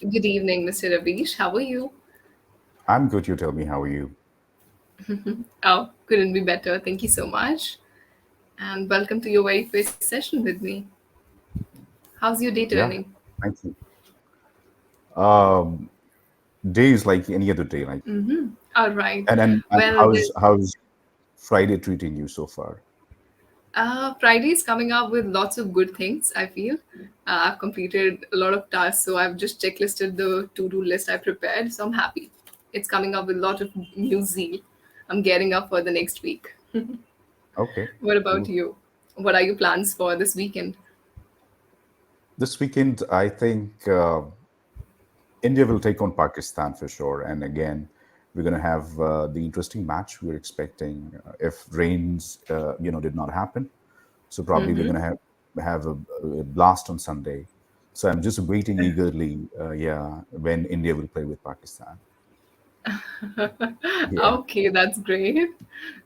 Good evening, Mr. Ravish. How are you? I'm good. You tell me, how are you? Oh, couldn't be better. Thank you so much. And welcome to your very first session with me. How's your day Yeah, turning? thank you. Um, Day is like any other day, like, All right. and Well, how's Friday treating you so far? Friday is coming up with lots of good things, I feel. I've completed a lot of tasks, so I've just checklisted the to do list I prepared, so I'm happy. It's coming up with a lot of new zeal. I'm getting up for the next week. Okay, What about cool. you? What are your plans for this weekend? This weekend, I think India will take on Pakistan for sure, and again, we're going to have the interesting match we're expecting. If rains, did not happen, so probably we're going to have a blast on Sunday. So I'm just waiting eagerly, yeah, when India will play with Pakistan. Yeah. Okay, that's great.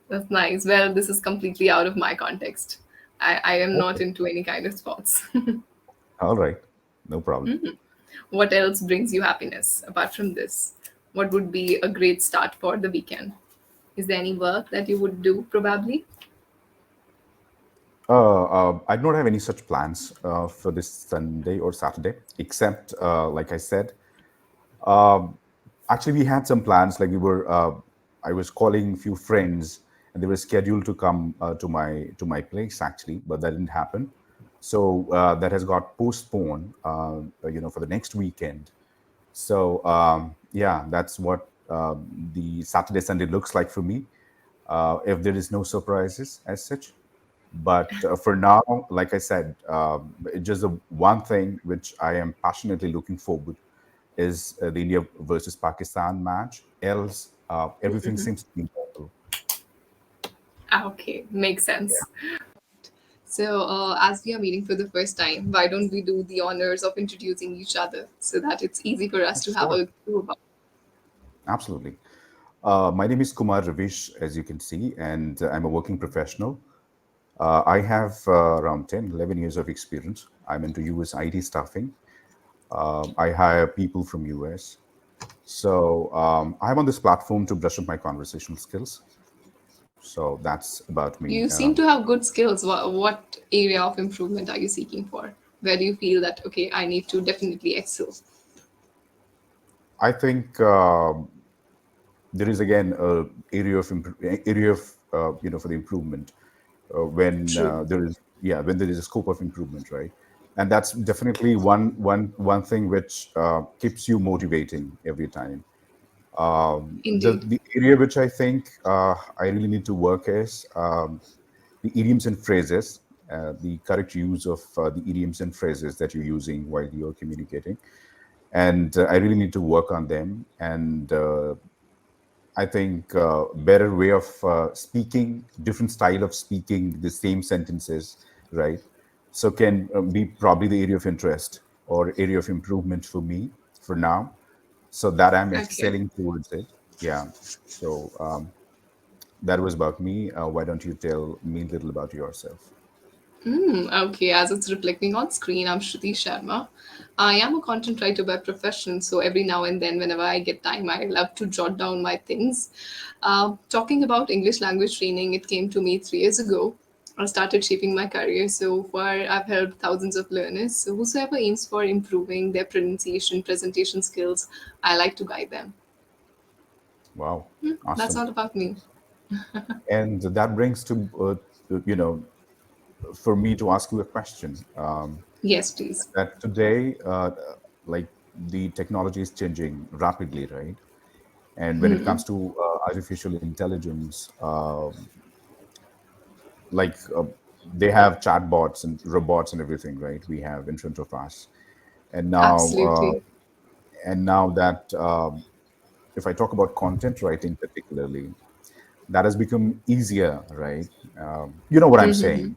That's nice. Well, this is completely out of my context. I am not Okay. into any kind of sports. All right. No problem. What else brings you happiness apart from this? What would be a great start for the weekend? Is there any work that you would do probably? I do not have any such plans for this Sunday or Saturday, except, like I said, um, actually we had some plans. Like I was calling a few friends, and they were scheduled to come to my place actually, but that didn't happen. So that has got postponed, for the next weekend. So yeah, that's what the Saturday Sunday looks like for me. If there is no surprises as such. But for now, like I said, just the one thing which I am passionately looking forward is the India versus Pakistan match. Else, everything seems to be normal. Ah, okay, makes Yeah, sense. So, as we are meeting for the first time, why don't we do the honors of introducing each other so that it's easy for us to have sure, a clue about? absolutely. My name is Kumar Ravish, as you can see, and I'm a working professional. I have around 10, 11 years of experience. I'm into US IT staffing. I hire people from US. So I'm on this platform to brush up my conversational skills. So that's about me. You seem to have good skills. What area of improvement are you seeking for? Where do you feel that, okay, I need to definitely excel? I think there is again a area of for the improvement when True. there is, yeah, when there is a scope of improvement, right? And that's definitely one thing which keeps you motivating every time. Indeed. The area which I think I really need to work is the idioms and phrases, the correct use of the idioms and phrases that you're using while you're communicating, and I really need to work on them. And I think better way of speaking, different style of speaking the same sentences, right? So can be probably the area of interest or area of improvement for me for now, so that I'm Okay. excelling towards it. Yeah. So that was about me. Why don't you tell me a little about yourself? Okay, as it's reflecting on screen, I'm Shruti Sharma. I am a content writer by profession, so every now and then, whenever I get time, I love to jot down my things. Talking about English language training, it came to me 3 years ago. I started shaping my career. So far, I've helped thousands of learners. So, whosoever aims for improving their pronunciation, presentation skills, I like to guide them. Wow, That's awesome. all about me. And that brings to for me to ask you a question. Yes, please. That today, like, the technology is changing rapidly, right? And when it comes to artificial intelligence, like they have chatbots and robots and everything, right? We have in front of us, and now Absolutely. that if I talk about content writing particularly, that has become easier, right? You know what I'm saying?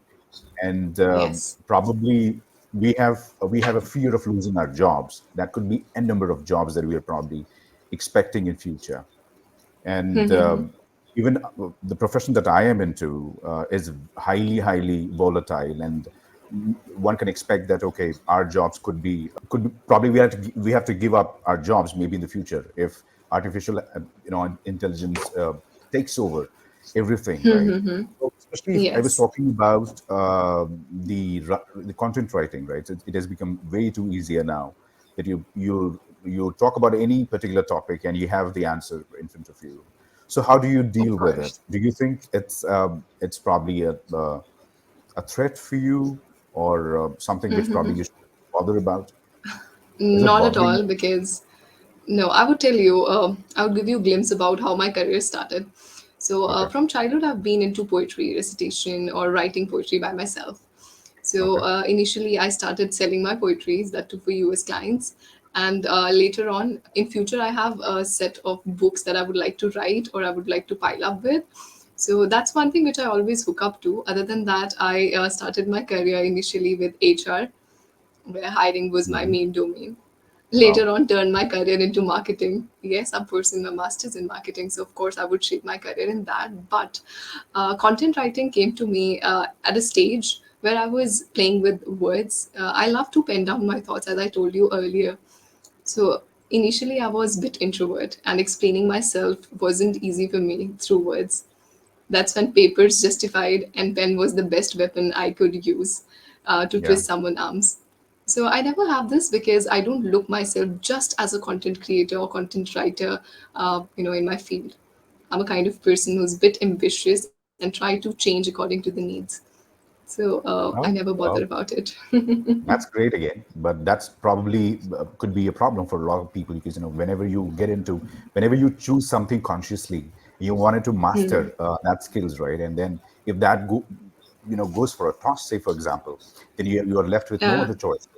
And Yes. probably we have a fear of losing our jobs. That could be a number of jobs that we are probably expecting in future. And even the profession that I am into is highly, highly volatile, and one can expect that, okay, our jobs could be probably we have to give up our jobs maybe in the future if artificial intelligence takes over everything, right? So especially if I was Yes, talking about the content writing, right? It has become way too easier now that you talk about any particular topic and you have the answer in front of you. So how do you of deal with it? course. Do you think it's probably a threat for you, or something which probably you should bother about? Is it Not at bothering all, because no, I would tell you, I would give you a glimpse about how my career started. So, you? Okay. from childhood, I've been into poetry, recitation, or writing poetry by myself. So, Okay. initially, I started selling my poetries, that too for US clients. And later on, in future, I have a set of books that I would like to write or I would like to pile up with. So that's one thing which I always hook up to. Other than that, I started my career initially with HR, where hiring was my Hmm. main domain. Wow. Later on, turned my career into marketing. Yes, I'm pursuing my master's in marketing, so of course I would shape my career in that. But content writing came to me at a stage where I was playing with words. I love to pen down my thoughts, as I told you earlier. So initially, I was a bit introvert, and explaining myself wasn't easy for me through words. That's when papers justified and pen was the best weapon I could use to Yeah. twist someone's arms. So I never have this because I don't look myself just as a content creator or content writer, in my field. I'm a kind of person who's a bit ambitious and try to change according to the needs. So I Oh, never bother well, about it. that's great again, but that's probably could be a problem for a lot of people because whenever you choose something consciously, you wanted to master that skills, right? And then if that goes for a toss, say for example, then you are left with no other choices.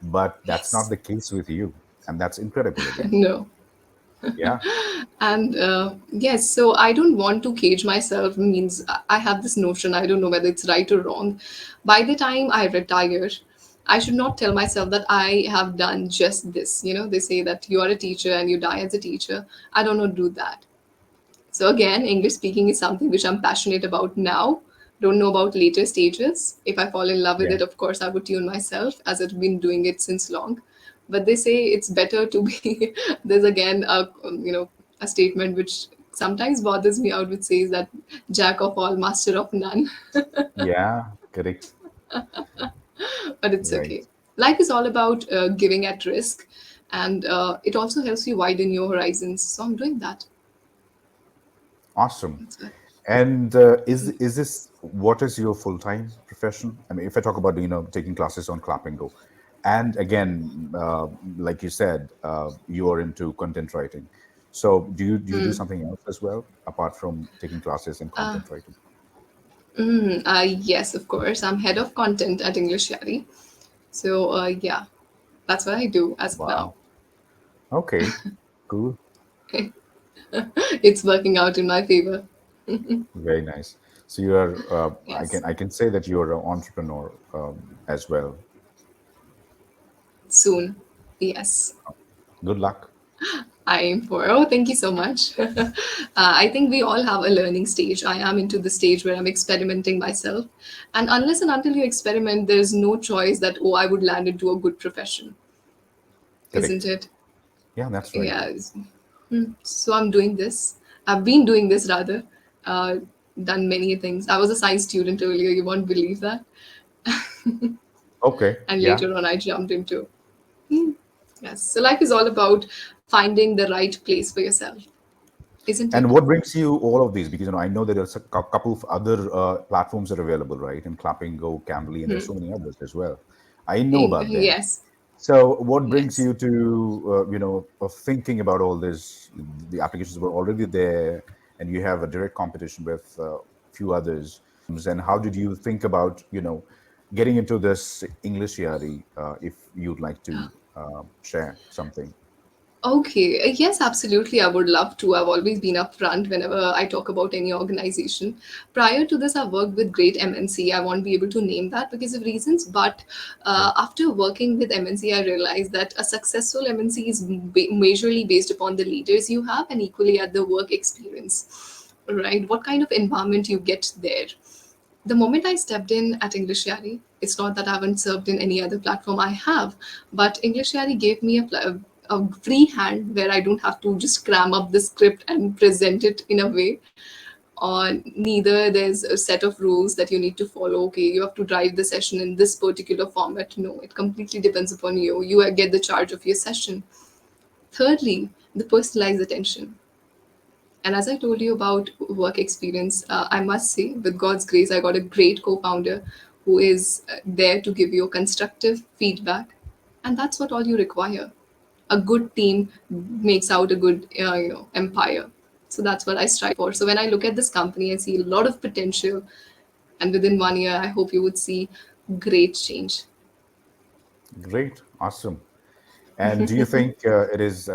But that's not Yes. the case with you, and that's incredible again. No. Yeah. And yes, so I don't want to cage myself. Means I have this notion, I don't know whether it's right or wrong. By the time I retire, I should not tell myself that I have done just this. They say that you are a teacher and you die as a teacher. I don't know do that. So again, English speaking is something which I'm passionate about now. Don't know about later stages. If I fall in love with Yeah. it, of course, I would tune myself, as I've been doing it since long. But they say it's better to be. There's again a statement which sometimes bothers me out, which says that jack of all, master of none. Yeah. Correct. But it's Right. okay. Life is all about giving at risk, and it also helps you widen your horizons. So I'm doing that. Awesome. That's what. And is this what is your full time profession? I mean, if I talk about taking classes on Clapingo, and again, like you said, you are into content writing. So do you do something else as well apart from taking classes in content writing? Yes, of course. I'm head of content at Englishyaari. So, yeah, that's what I do as of now. Wow. Okay. Cool. It's working out in my favor. Very nice. So you are. I Yes, can say that you are an entrepreneur as well. soon. Yes, Good luck. I aim for. Oh, thank you so much. I think we all have a learning stage. I am into the stage where I'm experimenting myself. And unless and until you experiment, there's no choice that, oh, I would land into a good profession, isn't Correct. it? Yeah, that's right. Yeah. So I'm doing this. I've been doing this rather. Uh, Done many things. I was a science student earlier. You won't believe that. Okay. And Yeah. later on, I jumped into. Yes. So life is all about finding the right place for yourself, isn't And it? what brings you all of these? Because I know that there's a couple of other platforms that are available, right? In Clappingo, Cambly, and there's so many others as well. I know about them. Yes. So, what brings Yes. you to thinking about all this? The applications were already there, and you have a direct competition with a few others. And how did you think about getting into this English Yari? If you'd like to share something. Okay, yes, absolutely. I would love to. I've always been upfront whenever I talk about any organization. Prior to this, I've worked with great MNC. I won't be able to name that because of reasons, but Yeah. after working with MNC, I realized that a successful MNC is majorly based upon the leaders you have and equally at the work experience, right? What kind of environment you get there. The moment I stepped in at Englishyaari, it's not that I haven't served in any other platform, I have, but Englishyaari gave me a free hand where I don't have to just cram up the script and present it in a way. Or neither there's a set of rules that you need to follow. Okay, you have to drive the session in this particular format. No, it completely depends upon you. You get the charge of your session. Thirdly, the personalized attention. And as I told you about work experience, I must say, with God's grace, I got a great co founder who is there to give you constructive feedback. And that's what all you require. A good team makes out a good empire. So that's what I strive for. So when I look at this company, I see a lot of potential. And within 1 year, I hope you would see great change. Great, awesome. And do you think it is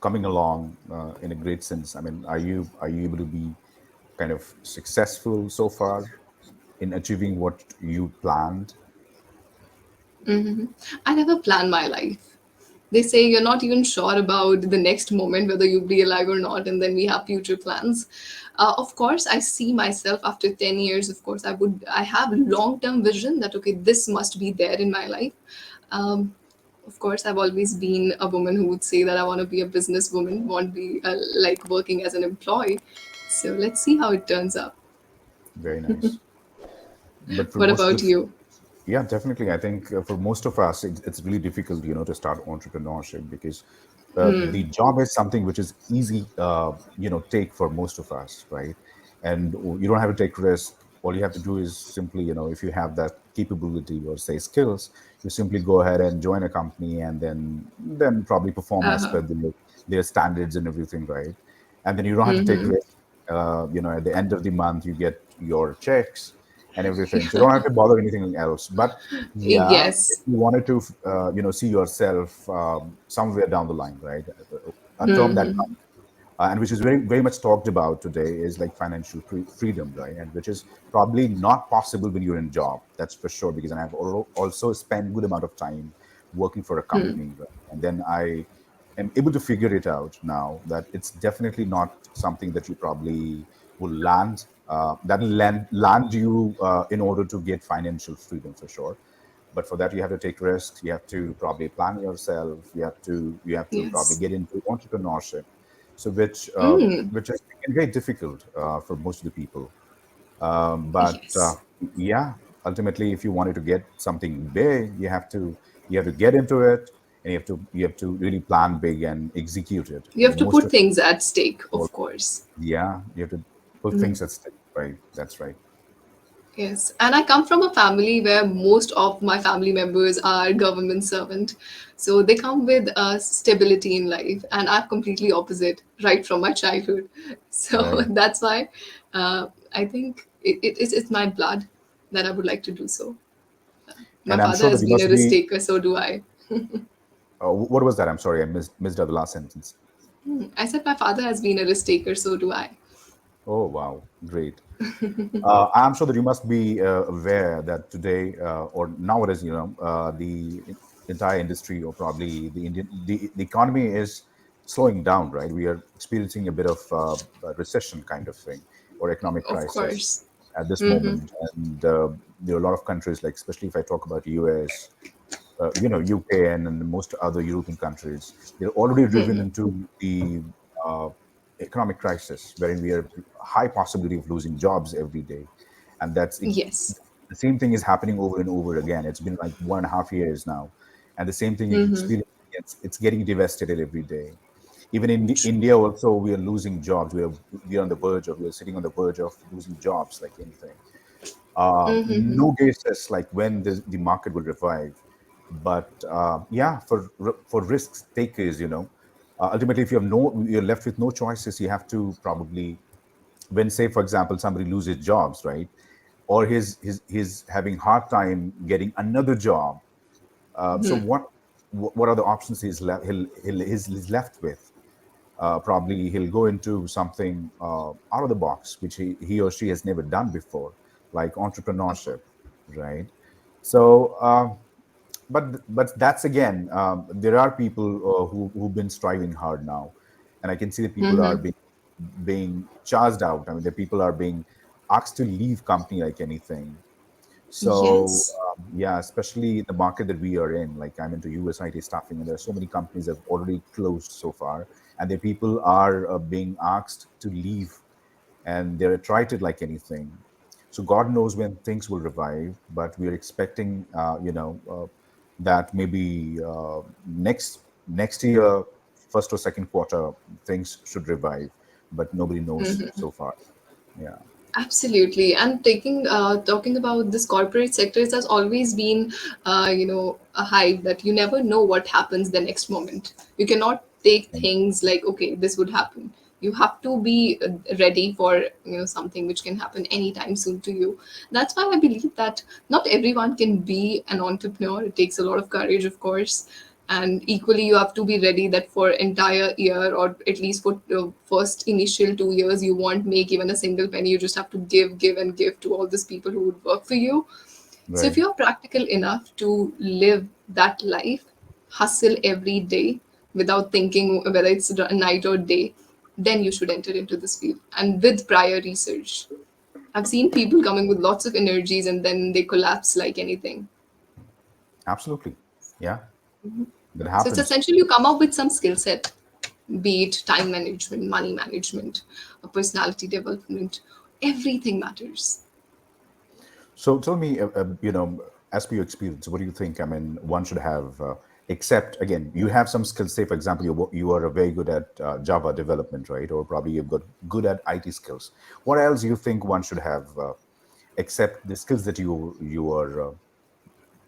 coming along in a great sense? I mean, are you able to be kind of successful so far in achieving what you planned? I never plan my life. They say you're not even sure about the next moment, whether you'll be alive or not, and then we have future plans. Of course, I see myself after 10 years. Of course, I have long term vision that, okay, this must be there in my life. Um, of course, I've always been a woman who would say that I want to be a businesswoman, want to be like working as an employee. So let's see how it turns out. Very nice. But for What most of about the, you? yeah, definitely. I think for most of us, it's really difficult, to start entrepreneurship because the job is something which is easy, take for most of us, right? And you don't have to take risk. All you have to do is simply, if you have that capability or say skills, you simply go ahead and join a company and then probably perform as Uh-huh. per their standards and everything, right? And then you don't have to take risk. At the end of the month, you get your checks and everything. So you don't have to bother anything else. But yeah, if Yes. you wanted to, see yourself somewhere down the line, right? A term that comes and which is very very much talked about today is like financial freedom, right? And which is probably not possible when you're in job, that's for sure, because I've also spent good amount of time working for a company, right? And then I am able to figure it out now that it's definitely not something that you probably will land you in order to get financial freedom for sure. But for that you have to take risks, you have to probably plan yourself, you have to probably Yes. get into entrepreneurship, so which has been very difficult for most of the people. But Yes. yeah, ultimately, if you wanted to get something big, you have to get into it, and you have to really plan big and execute it. You have to Most put of things at stake, all, of course. yeah, you have to put things at stake, right? That's right. Yes, and I come from a family where most of my family members are government servant, so they come with stability in life, and I'm completely opposite right from my childhood. So Right. that's why I think it's my blood that I would like to do so. My And I'm father sure that has you been a must risk be. taker, so do I. What was that? I'm sorry, I missed out the last sentence. I said my father has been a risk taker, so do I. Oh wow, great. I'm sure that you must be aware that today or nowadays, the entire industry or probably the economy is slowing down, right? We are experiencing a bit of a recession kind of thing or economic Of crisis course. at this moment. And there are a lot of countries, like especially if I talk about US, UK and most other European countries, they're already driven into the uh, economic crisis, wherein we are high possibility of losing jobs every day, and Yes. the same thing is happening over and over again. It's been like 1.5 years now, and the same thing is experiencing. It's getting devastated every day. Even in India, also we are losing jobs. We are on the verge of we are sitting on the verge of losing jobs like anything. No guesses like when the market will revive, but yeah, for risk takers, ultimately, if you're left with no choices, you have to probably, when say for example somebody loses jobs, right, or he's having hard time getting another job. So what are the options he's left with? Probably he'll go into something out of the box, which he or she has never done before, like entrepreneurship, right? So, but that's again, there are people who've been striving hard now, and I can see that people are being charged out. I mean, the people are being asked to leave company like anything. So Yes. yeah, especially the market that we are in, like I'm into US IT staffing, and there are so many companies that have already closed so far, and the people are being asked to leave, and they're attrited like anything. So God knows when things will revive, but we're expecting, that maybe next year, first or second quarter, things should revive, but nobody knows so far. Yeah, Absolutely. And talking about this corporate sector, it has always been, a hype that you never know what happens the next moment. You cannot take and things like, okay, this would happen. You have to be ready for, something which can happen anytime soon to you. That's why I believe that not everyone can be an entrepreneur. It takes a lot of courage, of course, and equally you have to be ready that for entire year, or at least for the first initial 2 years, you won't make even a single penny. You just have to give and give to all these people who would work for you. So if right. you're practical enough to live that life, hustle every day without thinking whether it's night or day, then you should enter into this field and with prior research. I've seen people coming with lots of energies and then they collapse like anything. Absolutely. Yeah, that So it's happens. essentially you come up with some skill set, be it time management, money management, personality development, everything matters. So tell me, as per your experience, what do you think? I mean, one should have, except again, you have some skills. Say, for example, you are very good at Java development, right? Or probably you've got good at IT skills. What else do you think one should have, except the skills that you are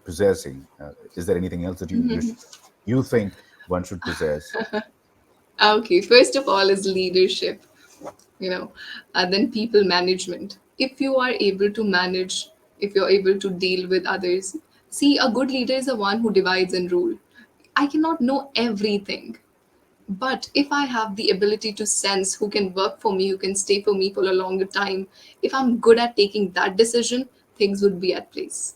possessing? Is there anything else that you think one should possess? Okay, first of all is leadership, you know, then people management. If you are able to manage, if you're able to deal with others, see, a good leader is the one who divides and rule. I cannot know everything, but if I have the ability to sense who can work for me, who can stay for me for a longer time, if I'm good at taking that decision, things would be at place.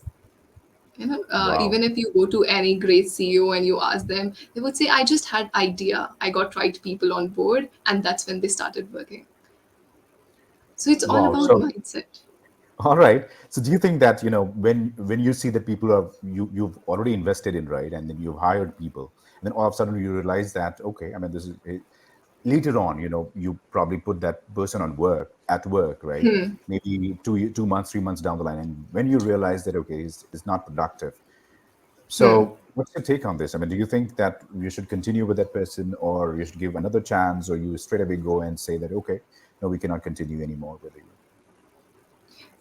Wow. Even if you go to any great CEO and you ask them, they would say, I just had idea, I got right people on board, and that's when they started working. So it's all Wow. about So mindset. all right. So do you think that, when you see that people are you've already invested in, right, and then you've hired people, and then all of a sudden you realize that, okay, I mean, this is later on, you probably put that person on work, right? Maybe 2 months, 3 months down the line, and when you realize that, okay, it's not productive. So what's your take on this? I mean, do you think that you should continue with that person, or you should give another chance, or you straight away go and say that, okay, no, we cannot continue anymore with you?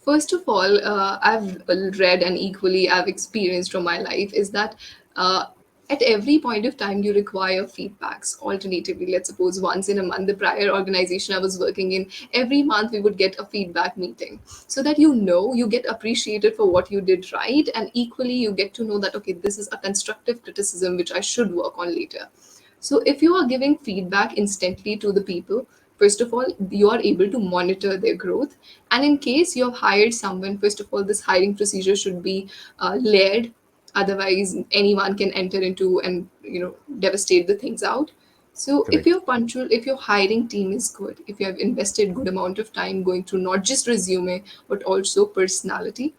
First of all, I've read and equally I've experienced from my life is that uh, at every point of time you require feedbacks. Alternatively, let's suppose once in a month, the prior organization I was working in, every month we would get a feedback meeting so that you get appreciated for what you did right, and equally you get to know that okay, this is a constructive criticism which I should work on later. So if you are giving feedback instantly to the people, first of all, you are able to monitor their growth. And in case you have hired someone, first of all, this hiring procedure should be layered. Otherwise, anyone can enter into and devastate the things out. So if Correct. you're punctual, if your hiring team is good, if you have invested good amount of time going through not just resume but also personality,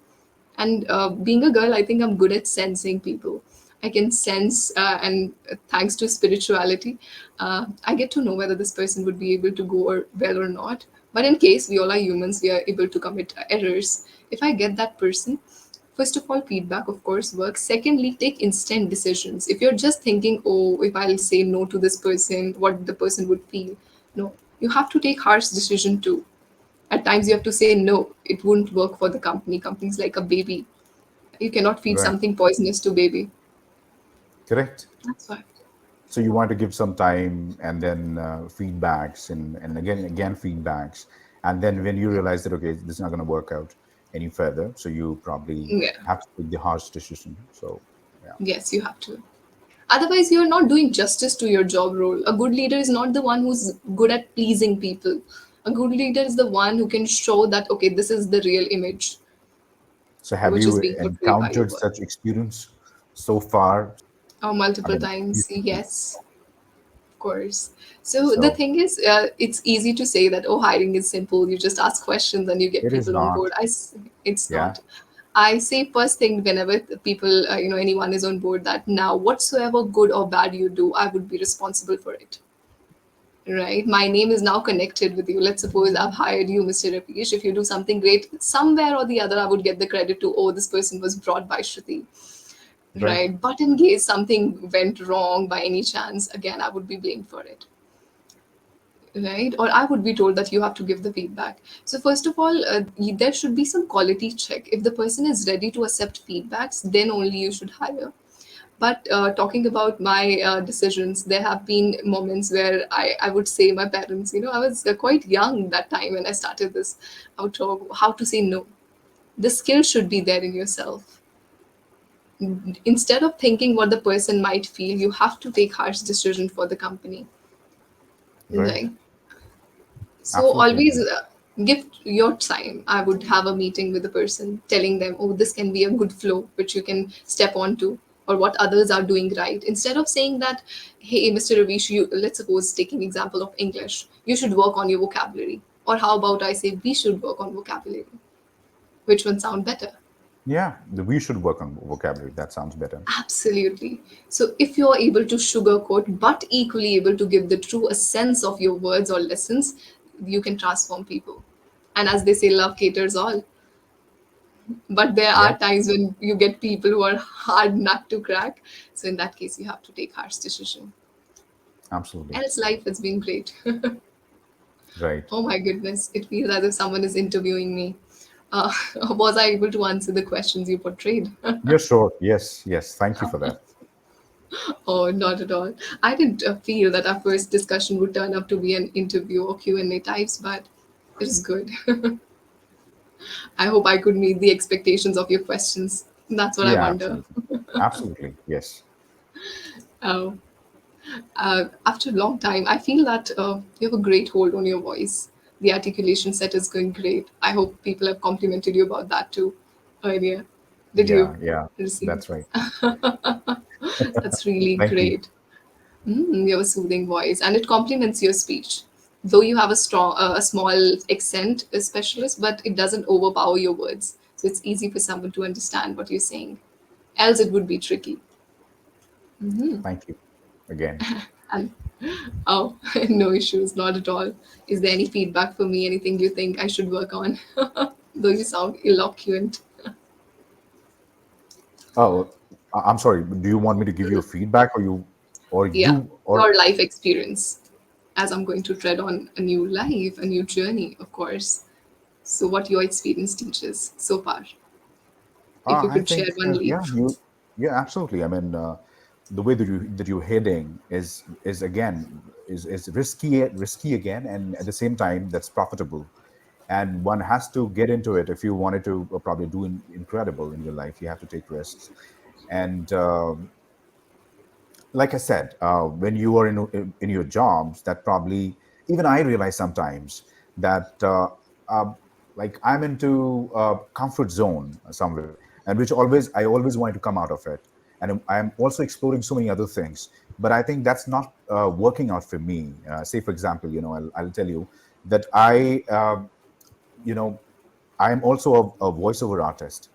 and being a girl, I think I'm good at sensing people. I can sense, and thanks to spirituality, I get to know whether this person would be able to go well or not. But in case we all are humans, we are able to commit errors. If I get that person, first of all, feedback, of course, works. Secondly, take instant decisions. If you're just thinking, oh, if I'll say no to this person, what the person would feel, no, you have to take harsh decision too. At times you have to say no, it wouldn't work for the company. Company's like a baby. You cannot feed Right. something poisonous to baby. Correct. That's why. So you want to give some time, and then feedbacks, and again feedbacks, and then when you realize that, okay, this is not going to work out any further, so you probably Yeah. have to take the harsh decision. So yeah, Yes, you have to. Otherwise you're not doing justice to your job role. A good leader is not the one who's good at pleasing people. A good leader is the one who can show that okay, this is the real image so have which is you being portrayed by your encountered work. such experience so far? I Multiple mean, times, yes. Of course. So the So thing is, it's easy to say that, oh, hiring is simple. You just ask questions and you get it is people on not. board. It's Yeah. not. I say first thing whenever the people, anyone is on board, that now whatsoever good or bad you do, I would be responsible for it. Right? My name is now connected with you. Let's suppose I've hired you, Mr. Rapish. If you do something great, somewhere or the other, I would get the credit to, oh, this person was brought by Shruti. Right. Right? But in case something went wrong by any chance, again, I would be blamed for it. Right? Or I would be told that you have to give the feedback. So first of all, there should be some quality check. If the person is ready to accept feedbacks, then only you should hire. But talking about my decisions, there have been moments where I would say my parents, I was quite young that time when I started this, how to say no. The skill should be there in yourself. Instead of thinking what the person might feel, you have to take harsh decision for the company. Right. Right? So Absolutely always agree. give your time. I would have a meeting with the person, telling them, oh, this can be a good flow which you can step onto, or what others are doing right. Instead of saying that, hey, Mr. Ravish, you, let's suppose taking example of English, you should work on your vocabulary. Or how about I say we should work on vocabulary? Which one sound better? Yeah, we should work on vocabulary. That sounds better. Absolutely. So if you're able to sugarcoat but equally able to give the true essence of your words or lessons, you can transform people. And as they say, love caters all. But there Yeah, are times when you get people who are hard nut to crack. So in that case, you have to take harsh decision. absolutely. Else life has been great. Right. Oh my goodness, it feels as if someone is interviewing me. Uh, was I able to answer the questions you portrayed? You're sure. Yes, yes. Thank you for that. Oh, not at all. I didn't feel that our first discussion would turn up to be an interview or Q&A types, but it is good. I hope I could meet the expectations of your questions. That's what I Yeah, wonder. absolutely. Absolutely. Yes. Oh, after a long time, I feel that you have a great hold on your voice. The articulation set is going great. I hope people have complimented you about that too earlier. Did Yeah, you yeah. receive? That's right. That's really Thank you. great. You have a soothing voice, and it complements your speech. Though you have a small accent specialist, but it doesn't overpower your words, so it's easy for someone to understand what you're saying. Else, it would be tricky. Thank you again. And oh, no issues, not at all. Is there any feedback for me? Anything you think I should work on? Though you sound eloquent. Oh, I'm sorry. Do you want me to give you a feedback, or Yeah, you, or your life experience. As I'm going to tread on a new life, a new journey, of course. So, what your experience teaches so far, if you I could share think, one yeah, leaf. yeah, absolutely. I mean, the way that you're heading is again is risky again, and at the same time that's profitable. And one has to get into it if you wanted to probably do incredible in your life. You have to take risks, and like I said, when you are in your jobs, that probably even I realize sometimes that like I'm into a comfort zone somewhere, and which always I always wanted to come out of it, and I'm also exploring so many other things. But I think that's not working out for me. Say, for example, I'll tell you that you know, I am also a voiceover artist,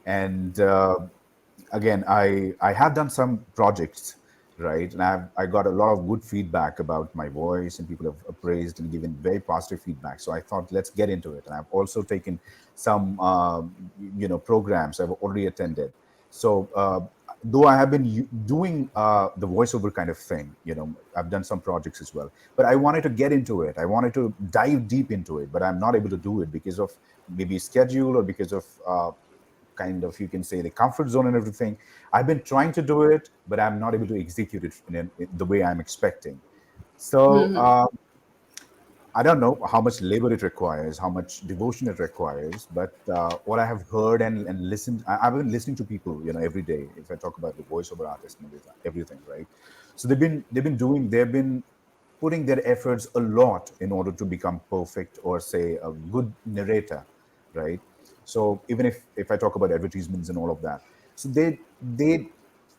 and again I have done some projects, right, and I got a lot of good feedback about my voice, and people have appraised and given very positive feedback. So I thought, let's get into it. And I've also taken some programs I've already attended. So though I have been doing the voiceover kind of thing, I've done some projects as well, but I wanted to get into it. I wanted to dive deep into it, but I'm not able to do it because of maybe schedule, or because of kind of, you can say, the comfort zone and everything. I've been trying to do it, but I'm not able to execute it in the way I'm expecting. So I don't know how much labor it requires, how much devotion it requires, but what I have heard and listened, I've been listening to people, every day. If I talk about the voiceover artist and everything, right? So they've been putting their efforts a lot in order to become perfect, or say a good narrator, right? So even if I talk about advertisements and all of that, so they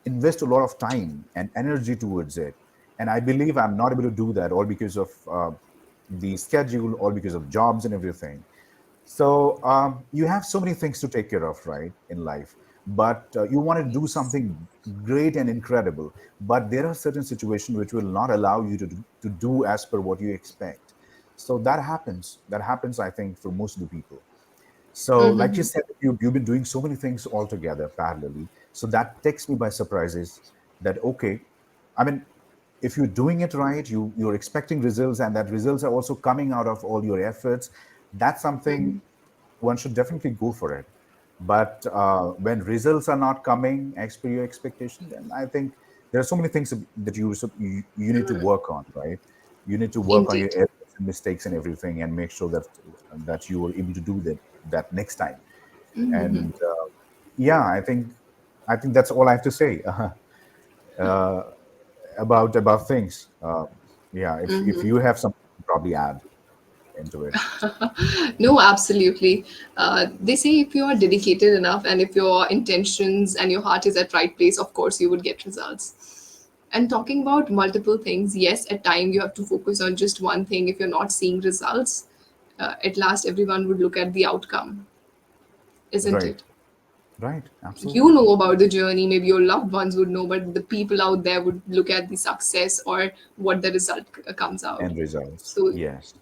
invest a lot of time and energy towards it, And I believe I'm not able to do that all because of the schedule, all because of jobs and everything. So you have so many things to take care of, right, in life. But you want to do Yes. something great and incredible. But there are certain situations which will not allow you to do as per what you expect. So that happens. That happens, I think, for most of the people. So, like you Mm-hmm. said, you've been doing so many things all together parallelly. So that takes me by surprise is that, okay, I mean, if you're doing it right, you're expecting results, and that results are also coming out of all your efforts. That's something one should definitely go for it. But when results are not coming as per your expectation, then I think there are so many things that you need to work on, right? You need to work on your Indeed. errors and mistakes and everything, and make sure that you are able to do that next time. And yeah, I think that's all I have to say uh, about things. Yeah, if you have something to probably add into it. No, absolutely. They say if you are dedicated enough and if your intentions and your heart is at right place, of course you would get results. And talking about multiple things, yes, at time you have to focus on just one thing. If you're not seeing results, at last everyone would look at the outcome, isn't Right, it? right, You absolutely. know about the journey, maybe your loved ones would know, but the people out there would look at the success or what the result comes out. End results. So Yes.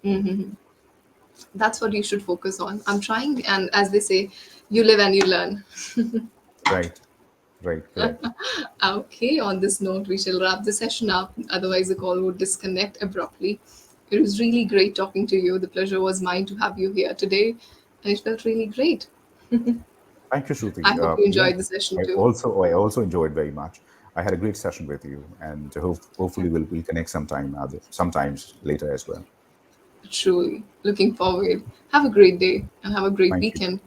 that's what you should focus on. I'm trying, and as they say, you live and you learn. Right. Right. Correct. Okay, on this note, we shall wrap the session up. Otherwise, the call would disconnect abruptly. It was really great talking to you. The pleasure was mine to have you here today, and it felt really great. Thank you, Shruti. I hope you Yeah, enjoyed the session too. I also enjoyed very much. I had a great session with you, and hopefully we'll connect sometimes later as well. Truly. Looking forward. Have a great day and have a great Thank you. weekend.